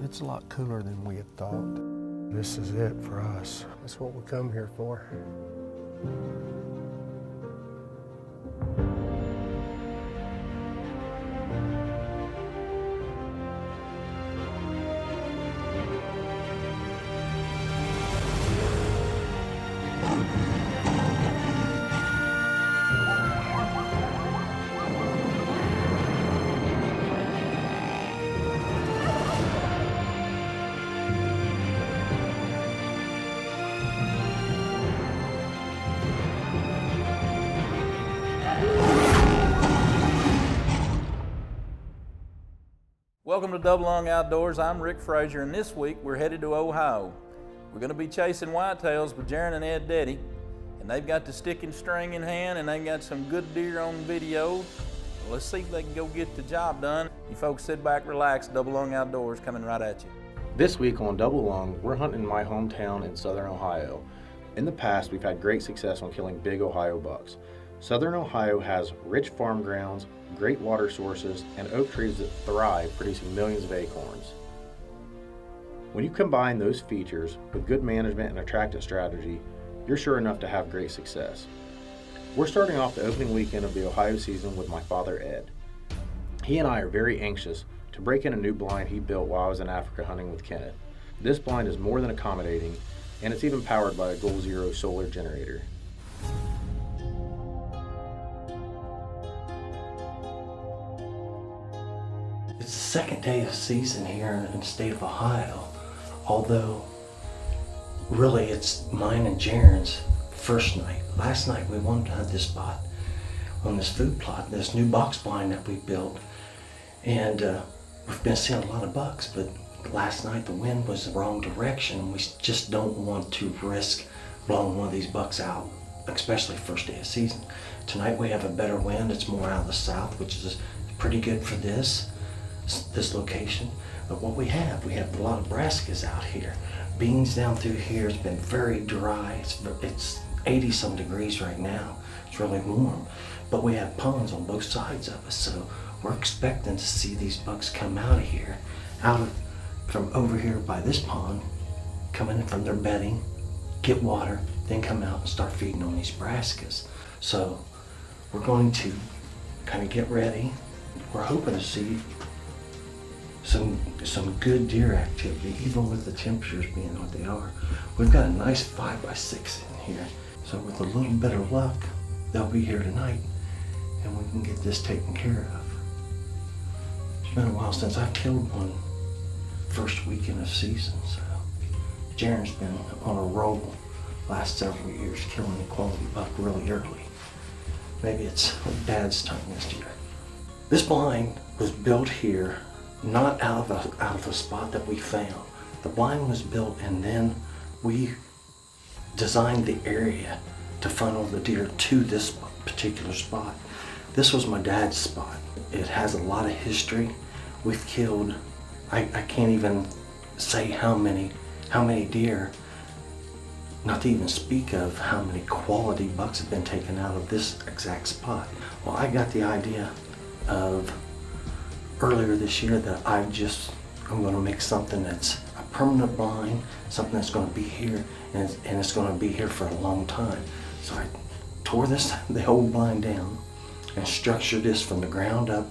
It's a lot cooler than we had thought. This is it for us. That's what we come here for. Welcome to Double Lung Outdoors. I'm Rick Frazier, and this week we're headed to Ohio. We're going to be chasing whitetails with Jeron and Detty, and they've got the stick and string in hand, and they've got some good deer on video. Well, let's see if they can go get the job done. You folks sit back, relax. Double Lung Outdoors coming right at you. This week on Double Lung, we're hunting in my hometown in southern Ohio. In the past, we've had great success on killing big Ohio bucks. Southern Ohio has rich farm grounds, great water sources, and oak trees that thrive, producing millions of acorns. When you combine those features with good management and attractant strategy, you're sure enough to have great success. We're starting off the opening weekend of the Ohio season with my father, Ed. He and I are very anxious to break in a new blind he built while I was in Africa hunting with Kenneth. This blind is more than accommodating, and it's even powered by a Goal Zero solar generator. It's the second day of season here in the state of Ohio, although really it's mine and Jeron's first night. Last night we wanted to hunt this spot on this food plot, this new box blind that we built, and we've been seeing a lot of bucks, but last night the wind was the wrong direction, and we just don't want to risk blowing one of these bucks out, especially first day of season. Tonight we have a better wind, it's more out of the south, which is pretty good for this location. But what we have a lot of brassicas out here. Beans down through here. It's been very dry. It's 80 some degrees right now. It's really warm, but we have ponds on both sides of us, so we're expecting to see these bucks come out of here, from over here by this pond, coming in from their bedding, get water, then come out and start feeding on these brassicas. So we're going to kind of get ready. We're hoping to see some good deer activity, even with the temperatures being what they are. We've got a nice 5x6 in here, so with a little bit of luck, they'll be here tonight, and we can get this taken care of. It's been a while since I've killed one first weekend of season, so Jeron's been on a roll last several years, killing a quality buck really early. Maybe it's Dad's turn this year. This blind was built here, not out of a spot that we found. The blind was built, and then we designed the area to funnel the deer to this particular spot. This was my dad's spot. It has a lot of history. We've killed, I can't even say how many deer, not to even speak of how many quality bucks have been taken out of this exact spot. Well, I got the idea of earlier this year that I'm going to make something that's a permanent blind, something that's going to be here, and it's going to be here for a long time. So I tore the whole blind down and structured this from the ground up.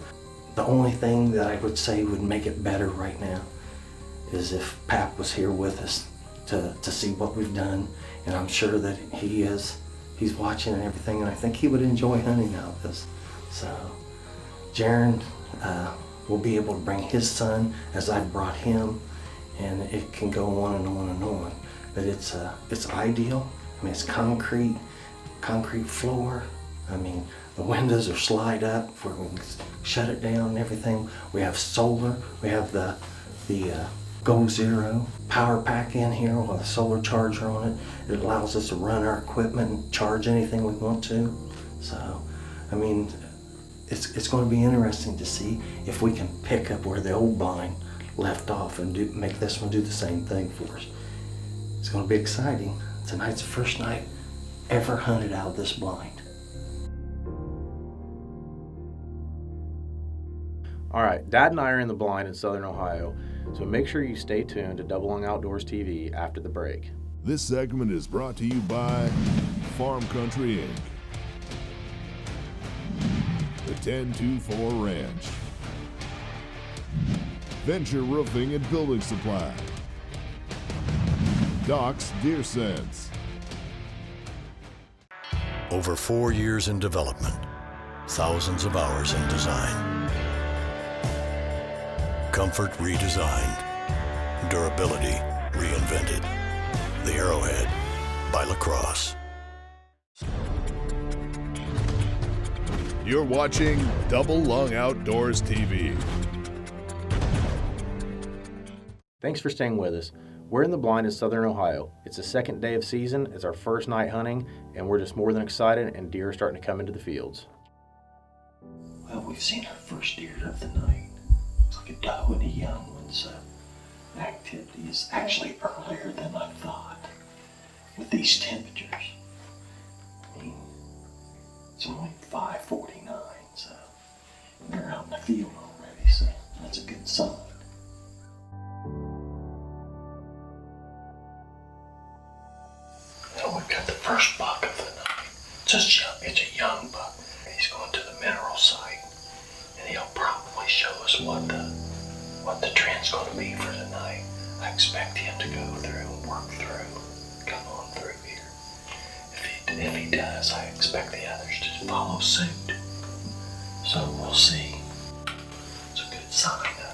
The only thing that I would say would make it better right now is if Pap was here with us to see what we've done, and I'm sure that he's watching and everything, and I think he would enjoy hunting out this. So Jeron will be able to bring his son as I've brought him, and it can go on and on and on. But it's ideal. I mean, it's concrete floor. I mean, the windows are slide up where we can shut it down and everything. We have solar. We have the Goal Zero power pack in here with a solar charger on it. It allows us to run our equipment and charge anything we want to. So, I mean, it's going to be interesting to see if we can pick up where the old blind left off and make this one do the same thing for us. It's going to be exciting. Tonight's the first night ever hunted out of this blind. All right, Dad and I are in the blind in Southern Ohio, so make sure you stay tuned to Double Lung Outdoors TV after the break. This segment is brought to you by Farm Country Inc., the 1024 Ranch, Venture Roofing and Building Supply, Doc's Deer Sense. Over 4 years in development, thousands of hours in design. Comfort redesigned, durability reinvented. The Arrowhead by Lacrosse. You're watching Double Lung Outdoors TV. Thanks for staying with us. We're in the blind in Southern Ohio. It's the second day of season, it's our first night hunting, and we're just more than excited, and deer are starting to come into the fields. Well, we've seen our first deer of the night. It's like a doe and a young one, so activity is actually earlier than I thought with these temperatures. I mean, it's only 5:49, so they're out in the field already, so that's a good sign. So we've got the first buck of the night. It's a young buck. He's going to the mineral site, and he'll probably show us what the trend's going to be for the night. I expect him to go through and work through, come on through here. If he does, I expect the others to follow suit. So we'll see. It's a good sign, though.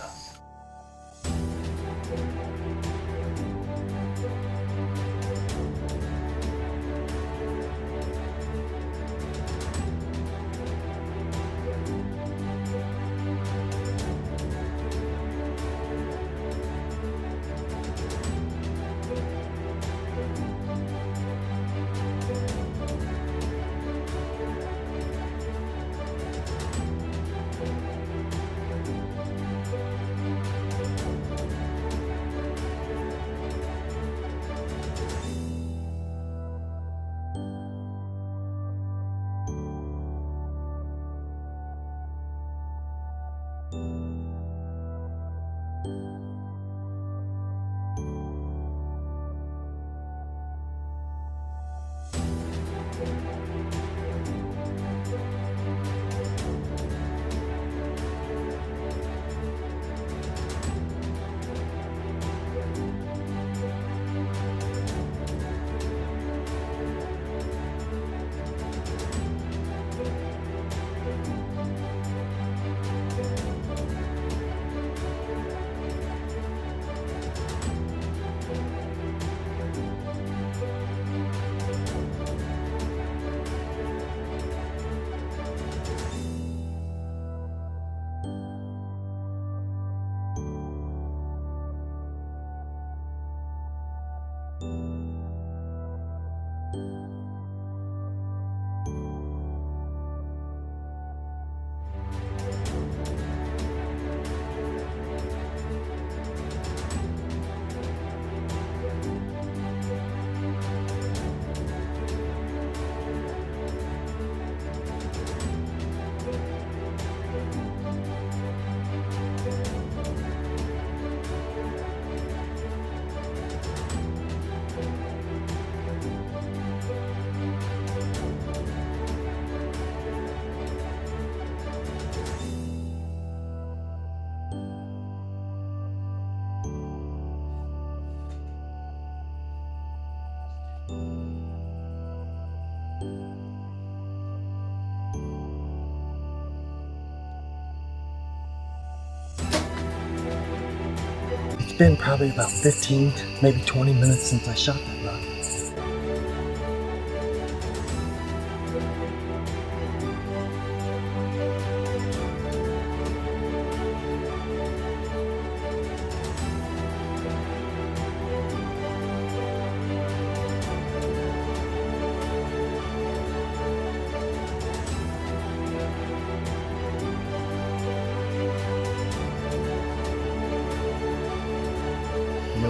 It's been probably about 15, maybe 20 minutes since I shot that buck.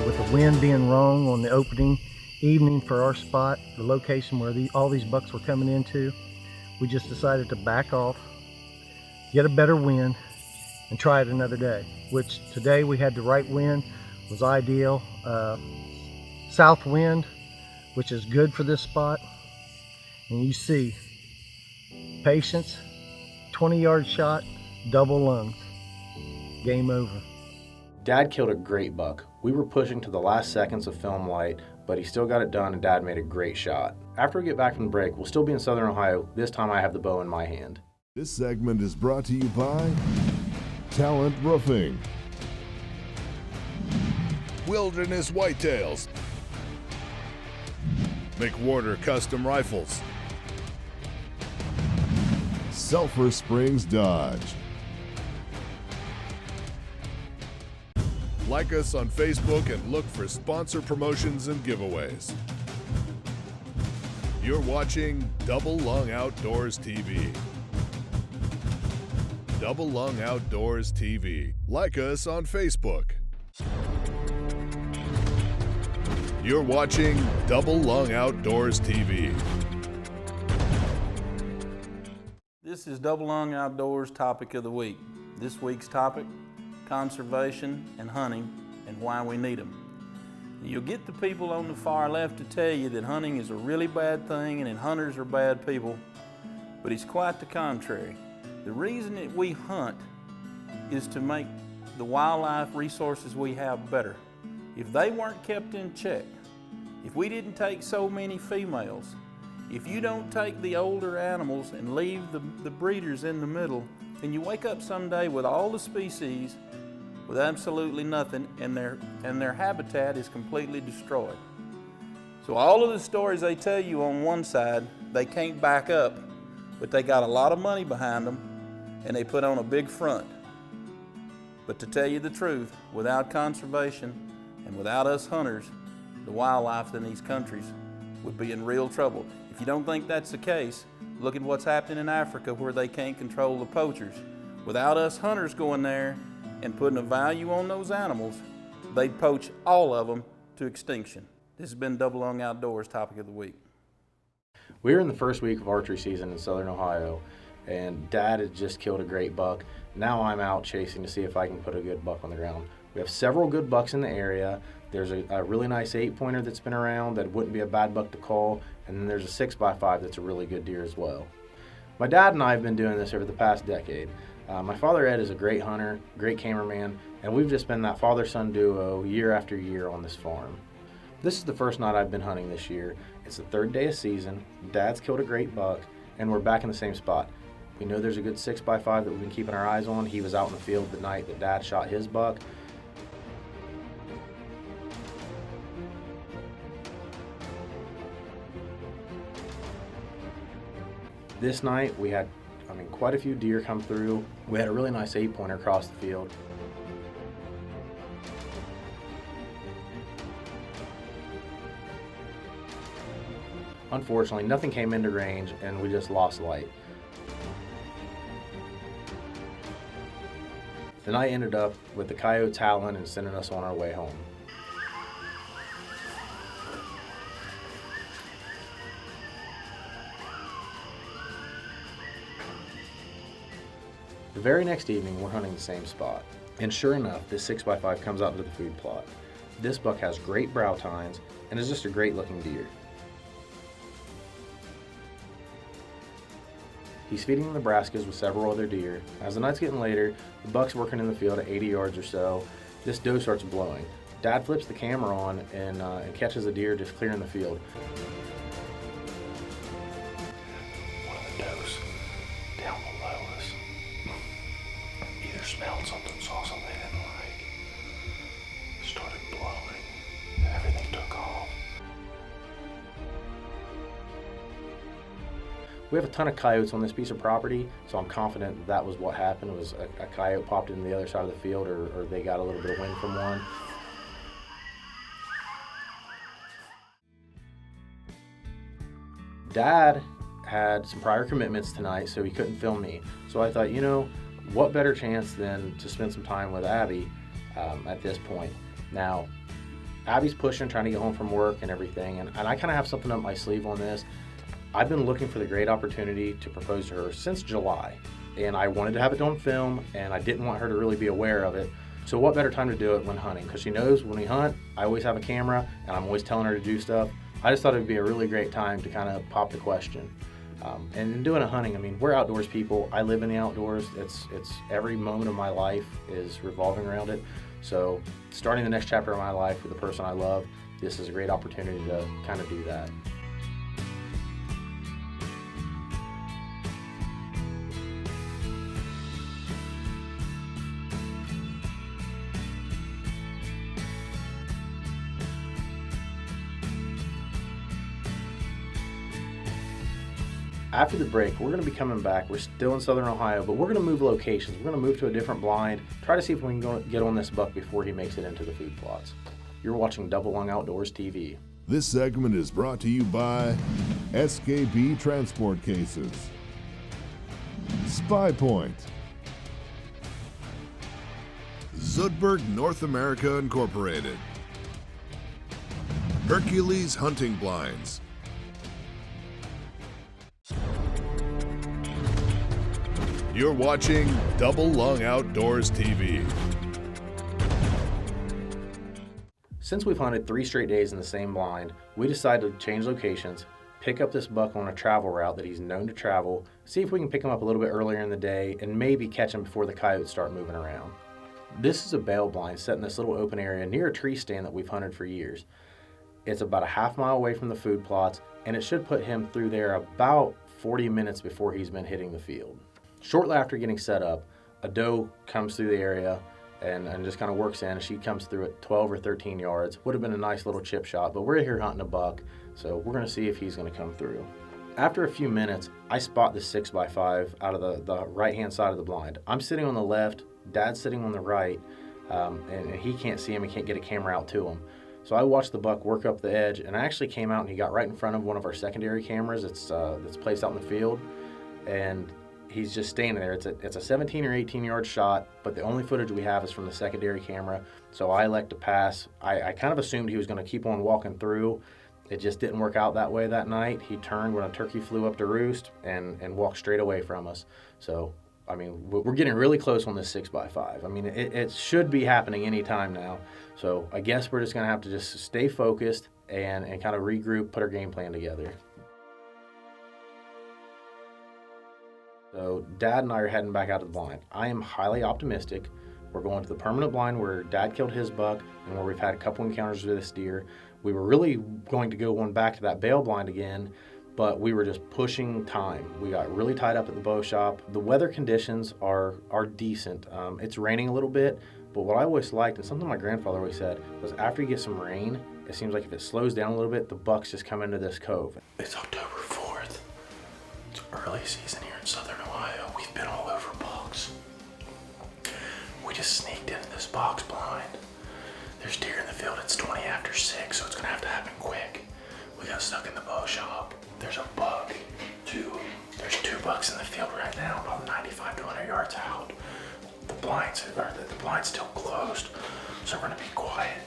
With the wind being wrong on the opening evening for our spot, the location where all these bucks were coming into, we just decided to back off, get a better wind, and try it another day, which today we had the right wind, was ideal. South wind, which is good for this spot. And you see, patience, 20-yard shot, double lungs, game over. Dad killed a great buck. We were pushing to the last seconds of film light, but he still got it done and Dad made a great shot. After we get back from the break, we'll still be in Southern Ohio. This time I have the bow in my hand. This segment is brought to you by Talent Roofing, Wilderness Whitetails, McWhorter Custom Rifles, Sulphur Springs Dodge. Like us on Facebook and look for sponsor promotions and giveaways. You're watching Double Lung Outdoors TV. Double Lung Outdoors TV. Like us on Facebook. You're watching Double Lung Outdoors TV. This is Double Lung Outdoors Topic of the Week. This week's topic, conservation and hunting and why we need them. You'll get the people on the far left to tell you that hunting is a really bad thing and that hunters are bad people, but it's quite the contrary. The reason that we hunt is to make the wildlife resources we have better. If they weren't kept in check, if we didn't take so many females, if you don't take the older animals and leave the breeders in the middle, then you wake up someday with all the species with absolutely nothing, and their habitat is completely destroyed. So all of the stories they tell you on one side, they can't back up, but they got a lot of money behind them, and they put on a big front. But to tell you the truth, without conservation and without us hunters, the wildlife in these countries would be in real trouble. If you don't think that's the case, look at what's happening in Africa where they can't control the poachers. Without us hunters going there and putting a value on those animals, they'd poach all of them to extinction. This has been Double Lung Outdoors Topic of the Week. We're in the first week of archery season in Southern Ohio, and Dad had just killed a great buck. Now I'm out chasing to see if I can put a good buck on the ground. We have several good bucks in the area. There's a really nice 8-pointer that's been around that wouldn't be a bad buck to call, and then there's a 6x5 that's a really good deer as well. My dad and I have been doing this over the past decade. My father Ed is a great hunter, great cameraman, and we've just been that father-son duo year after year on this farm. This is the first night I've been hunting this year. It's the third day of season, Dad's killed a great buck, and we're back in the same spot. We know there's a good 6x5 that we've been keeping our eyes on. He was out in the field the night that Dad shot his buck. This night we had quite a few deer come through. We had a really nice 8-pointer across the field. Unfortunately, nothing came into range and we just lost light. The night ended up with the coyotes howling and sending us on our way home. The very next evening, we're hunting the same spot. And sure enough, this 6x5 comes out into the food plot. This buck has great brow tines and is just a great looking deer. He's feeding the Nebraskas with several other deer. As the night's getting later, the buck's working in the field at 80 yards or so. This doe starts blowing. Dad flips the camera on and catches a deer just clearing the field. One of the does down below us either smelled something, saw something they didn't like, started blowing, and everything took off. We have a ton of coyotes on this piece of property, so I'm confident that was what happened, was a coyote popped into the other side of the field, or they got a little bit of wind from one. Dad had some prior commitments tonight, so he couldn't film me. So I thought, what better chance than to spend some time with Abby at this point. Now, Abby's pushing, trying to get home from work and everything, and I kind of have something up my sleeve on this. I've been looking for the great opportunity to propose to her since July, and I wanted to have it on film, and I didn't want her to really be aware of it. So what better time to do it when hunting? Because she knows when we hunt, I always have a camera, and I'm always telling her to do stuff. I just thought it would be a really great time to kind of pop the question. And in doing a hunting, I mean, we're outdoors people. I live in the outdoors. It's every moment of my life is revolving around it. So starting the next chapter of my life with the person I love, this is a great opportunity to kind of do that. After the break, we're going to be coming back. We're still in Southern Ohio, but we're going to move locations. We're going to move to a different blind, try to see if we can get on this buck before he makes it into the food plots. You're watching Double Lung Outdoors TV. This segment is brought to you by SKB Transport Cases, Spy Point, Zoidberg North America Incorporated, Hercules Hunting Blinds. You're watching Double Lung Outdoors TV. Since we've hunted 3 straight days in the same blind, we decided to change locations, pick up this buck on a travel route that he's known to travel, see if we can pick him up a little bit earlier in the day, and maybe catch him before the coyotes start moving around. This is a bale blind set in this little open area near a tree stand that we've hunted for years. It's about a half mile away from the food plots, and it should put him through there about 40 minutes before he's been hitting the field. Shortly after getting set up, a doe comes through the area and just kind of works in. She comes through at 12 or 13 yards. Would have been a nice little chip shot, but we're here hunting a buck, so we're going to see if he's going to come through. After a few minutes, I spot the 6x5 out of the right-hand side of the blind. I'm sitting on the left, Dad's sitting on the right, and he can't see him. He can't get a camera out to him. So I watched the buck work up the edge, and I actually came out and he got right in front of one of our secondary cameras that's placed out in the field, and he's just standing there. It's a 17 or 18 yard shot, but the only footage we have is from the secondary camera. So I elect to pass. I kind of assumed he was going to keep on walking through. It just didn't work out that way that night. He turned when a turkey flew up to roost and walked straight away from us. So, I mean, we're getting really close on this 6x5. I mean, it should be happening any time now. So I guess we're just going to have to just stay focused and kind of regroup, put our game plan together. So Dad and I are heading back out of the blind. I am highly optimistic. We're going to the permanent blind where Dad killed his buck and where we've had a couple encounters with this deer. We were really going to go one back to that bale blind again, but we were just pushing time. We got really tied up at the bow shop. The weather conditions are decent. It's raining a little bit, but what I always liked, and something my grandfather always said, was after you get some rain, it seems like if it slows down a little bit, the bucks just come into this cove. It's October 4th. It's early season here in Southern Ohio. We've been all over bucks. We just sneaked into this box blind. There's deer in the field. It's 20 after 6, so it's gonna have to happen quick. We got stuck in the bow shop. There's a buck. There's 2 bucks in the field right now, about 95 to 100 yards out. The blind's still closed, so we're gonna be quiet.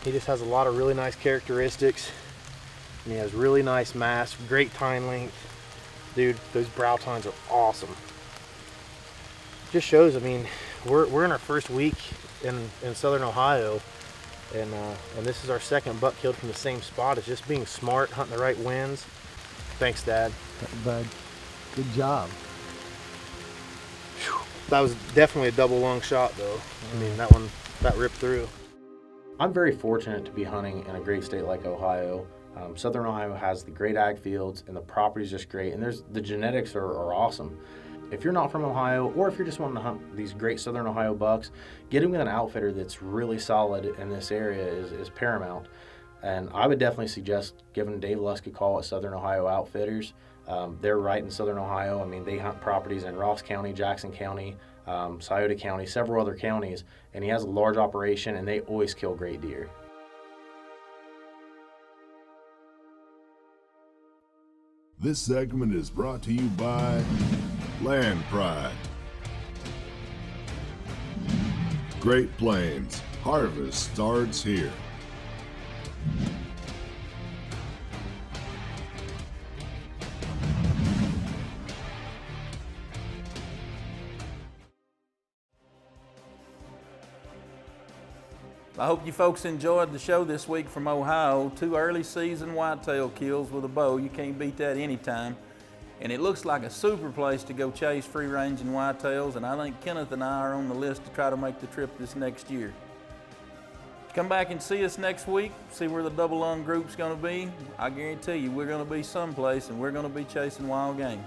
He just has a lot of really nice characteristics, and he has really nice mass, great tine length. Dude, those brow tines are awesome. Just shows, I mean, we're in our first week in Southern Ohio, And this is our second buck killed from the same spot. It's just being smart, hunting the right winds. Thanks, Dad. Bud, good job. That was definitely a double long shot, though. I mean, that ripped through. I'm very fortunate to be hunting in a great state like Ohio. Southern Ohio has the great ag fields, and the property's just great, and the genetics are awesome. If you're not from Ohio, or if you're just wanting to hunt these great Southern Ohio bucks, getting with an outfitter that's really solid in this area is paramount. And I would definitely suggest giving Dave Lusk a call at Southern Ohio Outfitters. They're right in Southern Ohio. I mean, they hunt properties in Ross County, Jackson County, Scioto County, several other counties, and he has a large operation, and they always kill great deer. This segment is brought to you by Land Pride. Great Plains, harvest starts here. I hope you folks enjoyed the show this week from Ohio. 2 early season whitetail kills with a bow. You can't beat that anytime. And it looks like a super place to go chase free-ranging whitetails, and I think Kenneth and I are on the list to try to make the trip this next year. Come back and see us next week, see where the double lung group's gonna be. I guarantee you we're gonna be someplace and we're gonna be chasing wild game.